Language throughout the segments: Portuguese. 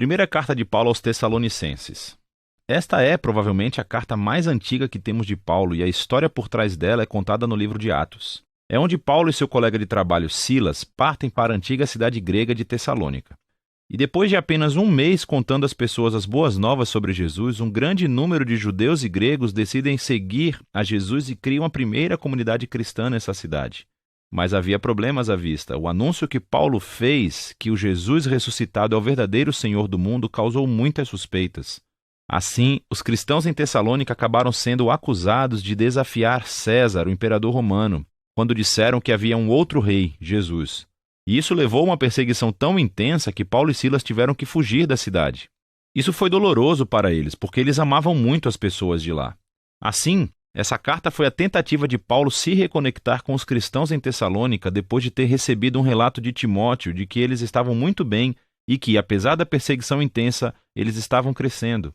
Primeira carta de Paulo aos Tessalonicenses. Esta é, provavelmente, a carta mais antiga que temos de Paulo e a história por trás dela é contada no livro de Atos. É onde Paulo e seu colega de trabalho Silas partem para a antiga cidade grega de Tessalônica. E depois de apenas um mês contando às pessoas as boas novas sobre Jesus, um grande número de judeus e gregos decidem seguir a Jesus e criam a primeira comunidade cristã nessa cidade. Mas havia problemas à vista. O anúncio que Paulo fez, que o Jesus ressuscitado é o verdadeiro Senhor do mundo, causou muitas suspeitas. Assim, os cristãos em Tessalônica acabaram sendo acusados de desafiar César, o imperador romano, quando disseram que havia um outro rei, Jesus. E isso levou a uma perseguição tão intensa que Paulo e Silas tiveram que fugir da cidade. Isso foi doloroso para eles, porque eles amavam muito as pessoas de lá. Assim, essa carta foi a tentativa de Paulo se reconectar com os cristãos em Tessalônica depois de ter recebido um relato de Timóteo de que eles estavam muito bem e que, apesar da perseguição intensa, eles estavam crescendo.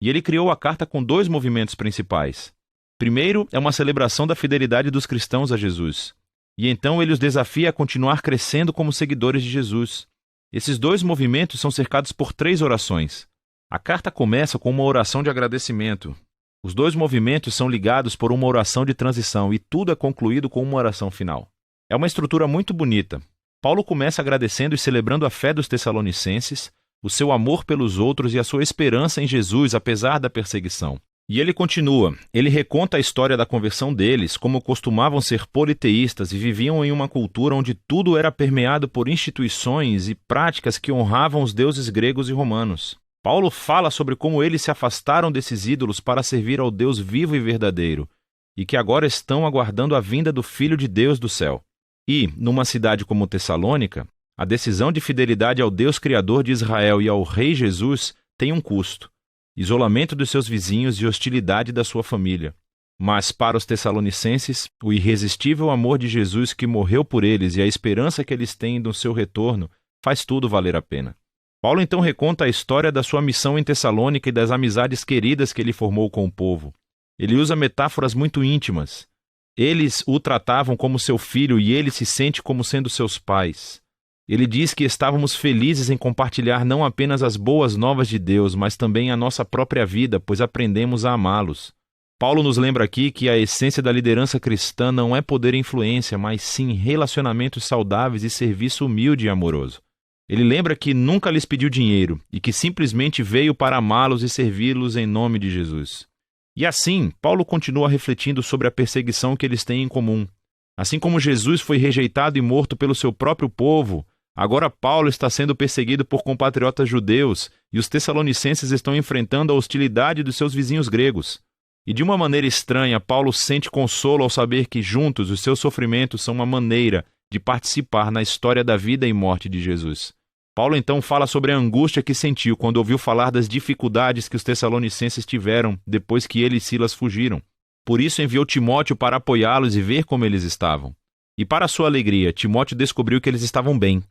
E ele criou a carta com dois movimentos principais. Primeiro, é uma celebração da fidelidade dos cristãos a Jesus. E então ele os desafia a continuar crescendo como seguidores de Jesus. Esses dois movimentos são cercados por 3 orações. A carta começa com uma oração de agradecimento. Os dois movimentos são ligados por uma oração de transição e tudo é concluído com uma oração final. É uma estrutura muito bonita. Paulo começa agradecendo e celebrando a fé dos tessalonicenses, o seu amor pelos outros e a sua esperança em Jesus, apesar da perseguição. E ele continua, ele reconta a história da conversão deles, como costumavam ser politeístas e viviam em uma cultura onde tudo era permeado por instituições e práticas que honravam os deuses gregos e romanos. Paulo fala sobre como eles se afastaram desses ídolos para servir ao Deus vivo e verdadeiro, e que agora estão aguardando a vinda do Filho de Deus do céu. E, numa cidade como Tessalônica, a decisão de fidelidade ao Deus Criador de Israel e ao Rei Jesus tem um custo: isolamento dos seus vizinhos e hostilidade da sua família. Mas para os tessalonicenses, o irresistível amor de Jesus que morreu por eles e a esperança que eles têm do seu retorno faz tudo valer a pena. Paulo então reconta a história da sua missão em Tessalônica e das amizades queridas que ele formou com o povo. Ele usa metáforas muito íntimas. Eles o tratavam como seu filho e ele se sente como sendo seus pais. Ele diz que estávamos felizes em compartilhar não apenas as boas novas de Deus, mas também a nossa própria vida, pois aprendemos a amá-los. Paulo nos lembra aqui que a essência da liderança cristã não é poder e influência, mas sim relacionamentos saudáveis e serviço humilde e amoroso. Ele lembra que nunca lhes pediu dinheiro e que simplesmente veio para amá-los e servi-los em nome de Jesus. E assim, Paulo continua refletindo sobre a perseguição que eles têm em comum. Assim como Jesus foi rejeitado e morto pelo seu próprio povo, agora Paulo está sendo perseguido por compatriotas judeus e os tessalonicenses estão enfrentando a hostilidade dos seus vizinhos gregos. E de uma maneira estranha, Paulo sente consolo ao saber que juntos os seus sofrimentos são uma maneira de participar na história da vida e morte de Jesus. Paulo então fala sobre a angústia que sentiu quando ouviu falar das dificuldades que os tessalonicenses tiveram depois que ele e Silas fugiram. Por isso enviou Timóteo para apoiá-los e ver como eles estavam. E para sua alegria, Timóteo descobriu que eles estavam bem.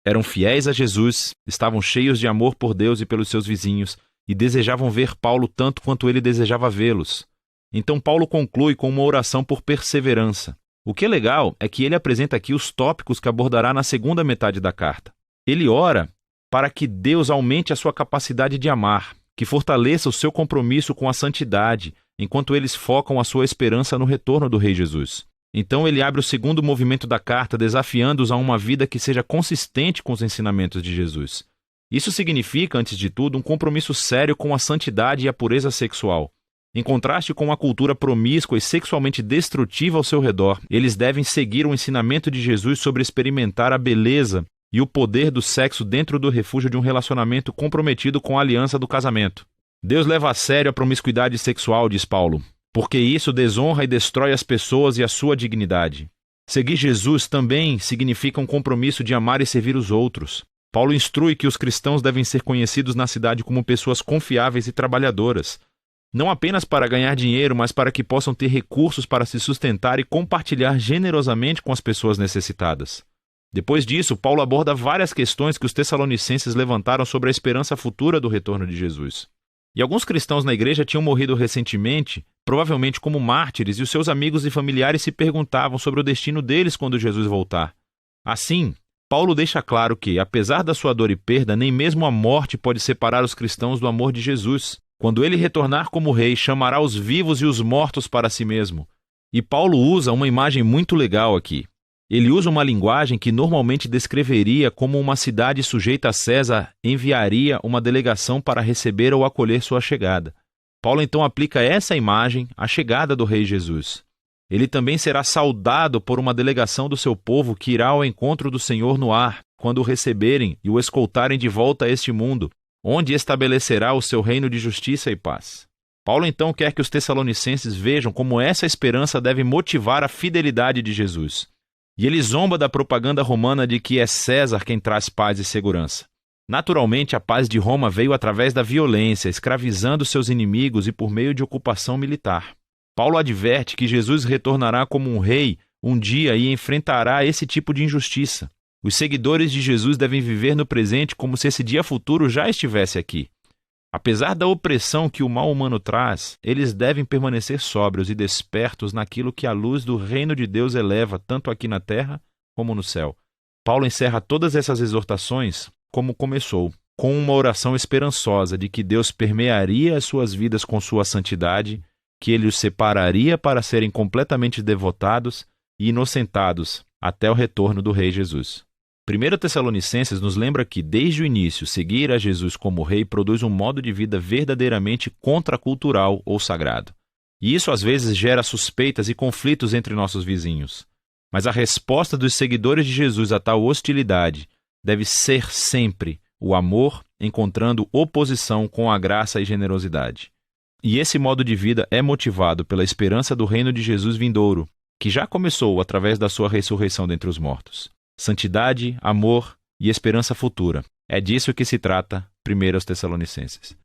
Eram fiéis a Jesus, estavam cheios de amor por Deus e pelos seus vizinhos, e desejavam ver Paulo tanto quanto ele desejava vê-los. Então Paulo conclui com uma oração por perseverança. O que é legal é que ele apresenta aqui os tópicos que abordará na segunda metade da carta. Ele ora para que Deus aumente a sua capacidade de amar, que fortaleça o seu compromisso com a santidade, enquanto eles focam a sua esperança no retorno do Rei Jesus. Então ele abre o segundo movimento da carta, desafiando-os a uma vida que seja consistente com os ensinamentos de Jesus. Isso significa, antes de tudo, um compromisso sério com a santidade e a pureza sexual. Em contraste com uma cultura promíscua e sexualmente destrutiva ao seu redor, eles devem seguir o ensinamento de Jesus sobre experimentar a beleza e o poder do sexo dentro do refúgio de um relacionamento comprometido com a aliança do casamento. Deus leva a sério a promiscuidade sexual, diz Paulo, porque isso desonra e destrói as pessoas e a sua dignidade. Seguir Jesus também significa um compromisso de amar e servir os outros. Paulo instrui que os cristãos devem ser conhecidos na cidade como pessoas confiáveis e trabalhadoras, não apenas para ganhar dinheiro, mas para que possam ter recursos para se sustentar e compartilhar generosamente com as pessoas necessitadas. Depois disso, Paulo aborda várias questões que os tessalonicenses levantaram sobre a esperança futura do retorno de Jesus. E alguns cristãos na igreja tinham morrido recentemente, provavelmente como mártires, e os seus amigos e familiares se perguntavam sobre o destino deles quando Jesus voltar. Assim, Paulo deixa claro que, apesar da sua dor e perda, nem mesmo a morte pode separar os cristãos do amor de Jesus. Quando ele retornar como rei, chamará os vivos e os mortos para si mesmo. E Paulo usa uma imagem muito legal aqui. Ele usa uma linguagem que normalmente descreveria como uma cidade sujeita a César enviaria uma delegação para receber ou acolher sua chegada. Paulo então aplica essa imagem à chegada do rei Jesus. Ele também será saudado por uma delegação do seu povo que irá ao encontro do Senhor no ar, quando o receberem e o escoltarem de volta a este mundo, onde estabelecerá o seu reino de justiça e paz. Paulo então quer que os tessalonicenses vejam como essa esperança deve motivar a fidelidade de Jesus. E ele zomba da propaganda romana de que é César quem traz paz e segurança. Naturalmente, a paz de Roma veio através da violência, escravizando seus inimigos e por meio de ocupação militar. Paulo adverte que Jesus retornará como um rei um dia e enfrentará esse tipo de injustiça. Os seguidores de Jesus devem viver no presente como se esse dia futuro já estivesse aqui. Apesar da opressão que o mal humano traz, eles devem permanecer sóbrios e despertos naquilo que a luz do reino de Deus eleva tanto aqui na terra como no céu. Paulo encerra todas essas exortações como começou, com uma oração esperançosa de que Deus permearia as suas vidas com sua santidade, que ele os separaria para serem completamente devotados e inocentados até o retorno do Rei Jesus. 1 Tessalonicenses nos lembra que, desde o início, seguir a Jesus como rei produz um modo de vida verdadeiramente contracultural ou sagrado. E isso às vezes gera suspeitas e conflitos entre nossos vizinhos. Mas a resposta dos seguidores de Jesus a tal hostilidade deve ser sempre o amor encontrando oposição com a graça e generosidade. E esse modo de vida é motivado pela esperança do reino de Jesus vindouro, que já começou através da sua ressurreição dentre os mortos. Santidade, amor e esperança futura. É disso que se trata 1 Tessalonicenses.